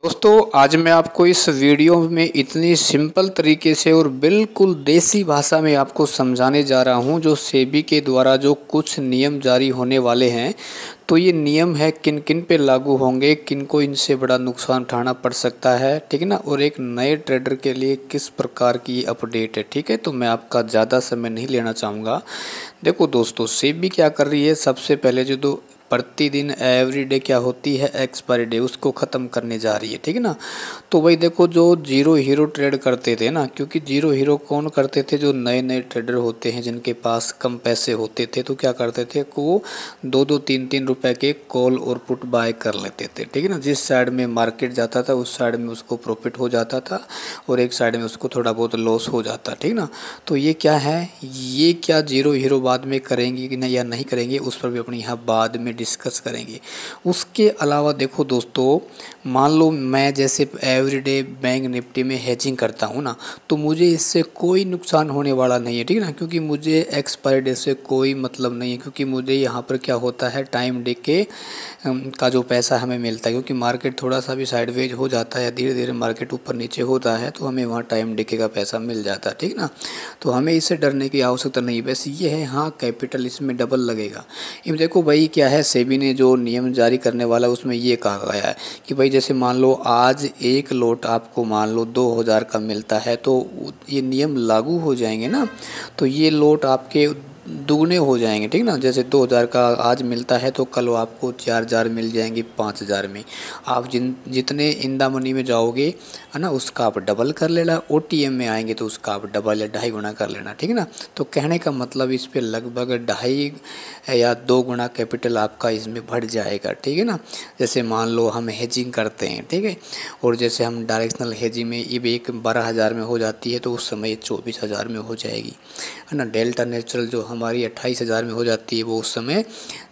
दोस्तों आज मैं आपको इस वीडियो में इतनी सिंपल तरीके से और बिल्कुल देसी भाषा में आपको समझाने जा रहा हूं जो सेबी के द्वारा जो कुछ नियम जारी होने वाले हैं। तो ये नियम है किन किन पे लागू होंगे, किन को इनसे बड़ा नुकसान उठाना पड़ सकता है, ठीक है ना। और एक नए ट्रेडर के लिए किस प्रकार की अपडेट है, ठीक है। तो मैं आपका ज़्यादा समय नहीं लेना चाहूँगा। देखो दोस्तों, सेबी क्या कर रही है, सबसे पहले जो दो प्रतिदिन एवरीडे क्या होती है एक्सपायरी डे, उसको ख़त्म करने जा रही है, ठीक है ना। तो वही देखो, जो जीरो हीरो ट्रेड करते थे ना, क्योंकि जीरो हीरो कौन करते थे, जो नए नए ट्रेडर होते हैं जिनके पास कम पैसे होते थे, तो क्या करते थे को वो 2-2 3-3 रुपए के कॉल और पुट बाय कर लेते थे, ठीक है ना। जिस साइड में मार्केट जाता था उस साइड में उसको प्रॉफिट हो जाता था और एक साइड में उसको थोड़ा बहुत लॉस हो जाता, ठीक ना। तो ये क्या है, ये क्या जीरो हीरो बाद में करेंगे कि नहीं या नहीं करेंगे, उस पर भी अपने यहाँ बाद में डिस्कस करेंगे। उसके अलावा देखो दोस्तों, मान लो मैं जैसे एवरीडे बैंक निफ्टी में हेजिंग करता हूँ ना, तो मुझे इससे कोई नुकसान होने वाला नहीं है, ठीक है ना। क्योंकि मुझे एक्सपायरी डेट से कोई मतलब नहीं है, क्योंकि मुझे यहाँ पर क्या होता है, टाइम डे के का जो पैसा हमें मिलता है। क्योंकि मार्केट थोड़ा सा भी साइडवेज हो जाता है, धीरे धीरे मार्केट ऊपर नीचे होता है, तो हमें वहाँ टाइम डे का पैसा मिल जाता है, ठीक ना। तो हमें इससे डरने की आवश्यकता नहीं। बस ये है, हाँ कैपिटल इसमें डबल लगेगा। अब देखो भाई क्या है, सेबी ने जो नियम जारी करने वाला उसमें ये कहा गया है कि भाई जैसे मान लो आज एक लोट आपको मान लो 2000 का मिलता है, तो ये नियम लागू हो जाएंगे ना, तो ये लोट आपके दुगने हो जाएंगे, ठीक ना। जैसे 2000 का आज मिलता है तो कल वो आपको 4000 मिल जाएंगे 5000 में। आप जितने इन द मनी में जाओगे है ना, उसका आप डबल कर लेना। ओटीएम में आएंगे तो उसका आप डबल या 2.5 गुना कर लेना, ठीक है ना। तो कहने का मतलब इस पे लगभग 2.5 या 2 गुना कैपिटल आपका इसमें बढ़ जाएगा, ठीक है ना। जैसे मान लो हम हेजिंग करते हैं, ठीक है, और जैसे हम डायरेक्शनल हेजिंग में ये एक 12,000 में हो जाती है, तो उस समय 24,000 में हो जाएगी, है ना। डेल्टा नेचुरल जो हमारी 28,000 में हो जाती है, वो उस समय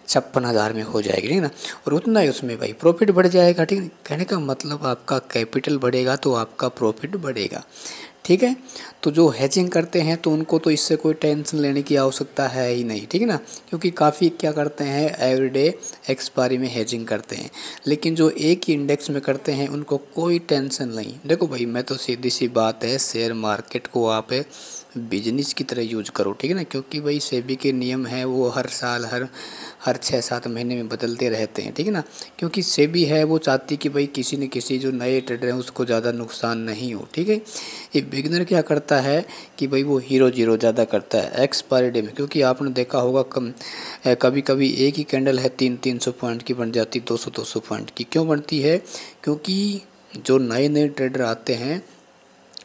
56,000 में हो जाएगी, ठीक ना। और उतना ही उसमें भाई प्रॉफिट बढ़ जाएगा, ठीक है। कहने का मतलब आपका कैपिटल बढ़ेगा तो आपका प्रॉफिट बढ़ेगा, ठीक है। तो जो हेजिंग करते हैं तो उनको तो इससे कोई टेंशन लेने की आवश्यकता है ही नहीं, ठीक है ना। क्योंकि काफ़ी क्या करते हैं, एवरीडे एक्सपायरी में हेजिंग करते हैं। लेकिन जो एक ही इंडेक्स में करते हैं उनको कोई टेंशन नहीं। देखो भाई, मैं तो सीधी सी बात है, शेयर मार्केट को आप बिजनेस की तरह यूज करो, ठीक है ना। क्योंकि भाई सेबी के नियम हैं वो हर साल हर 6-7 महीने में बदलते रहते हैं, ठीक है ना। क्योंकि सेबी है वो चाहती कि भाई किसी न किसी जो नए ट्रेडर हैं उसको ज़्यादा नुकसान नहीं हो, ठीक है। ये बिगनर क्या करता है कि भाई वो हीरो जीरो ज़्यादा करता है एक्सपायरी डे में। क्योंकि आपने देखा होगा कभी कभी एक ही कैंडल है 300-300 पॉइंट की बन जाती, 200-200 पॉइंट की क्यों बनती है, क्योंकि जो नए नए ट्रेडर आते हैं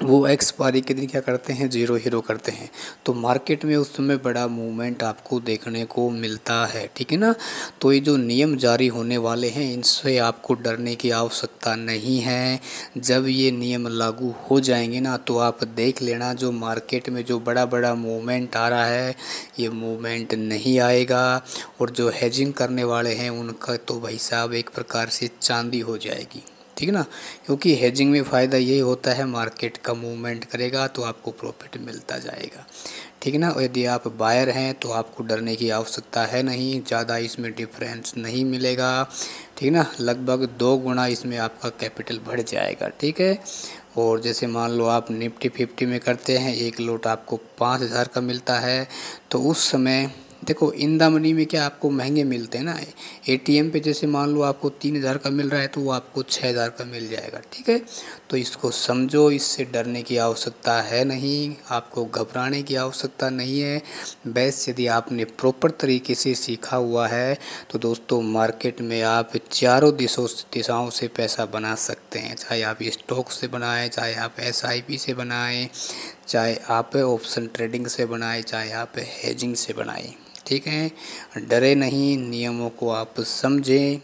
वो एक्सपायरी के दिन क्या करते हैं, जीरो हीरो करते हैं। तो मार्केट में उस समय बड़ा मूवमेंट आपको देखने को मिलता है, ठीक है ना। तो ये जो नियम जारी होने वाले हैं इनसे आपको डरने की आवश्यकता नहीं है। जब ये नियम लागू हो जाएंगे ना, तो आप देख लेना जो मार्केट में जो बड़ा बड़ा मूवमेंट आ रहा है, ये मूवमेंट नहीं आएगा। और जो हेजिंग करने वाले हैं उनका तो भाई साहब एक प्रकार से चांदी हो जाएगी, ठीक है ना। क्योंकि हेजिंग में फ़ायदा यही होता है, मार्केट का मूवमेंट करेगा तो आपको प्रॉफिट मिलता जाएगा, ठीक है ना। और यदि आप बायर हैं तो आपको डरने की आवश्यकता है नहीं, ज़्यादा इसमें डिफरेंस नहीं मिलेगा, ठीक है ना। लगभग 2 गुना इसमें आपका कैपिटल बढ़ जाएगा, ठीक है। और जैसे मान लो आप निफ्टी 50 में करते हैं, एक लोट आपको 5,000 का मिलता है, तो उस समय देखो इन द मनी में क्या आपको महंगे मिलते हैं ना। एटीएम पे जैसे मान लो आपको 3,000 का मिल रहा है तो वो आपको 6,000 का मिल जाएगा, ठीक है। तो इसको समझो, इससे डरने की आवश्यकता है नहीं, आपको घबराने की आवश्यकता नहीं है। बस यदि आपने प्रॉपर तरीके से सीखा हुआ है तो दोस्तों मार्केट में आप चारों दिशाओं से पैसा बना सकते हैं। चाहे आप स्टॉक से बनाएं, चाहे आप एसआईपी से बनाएं, चाहे आप ऑप्शन ट्रेडिंग से बनाएं, चाहे आप हेजिंग से बनाएं, ठीक है। डरे नहीं, नियमों को आप समझें।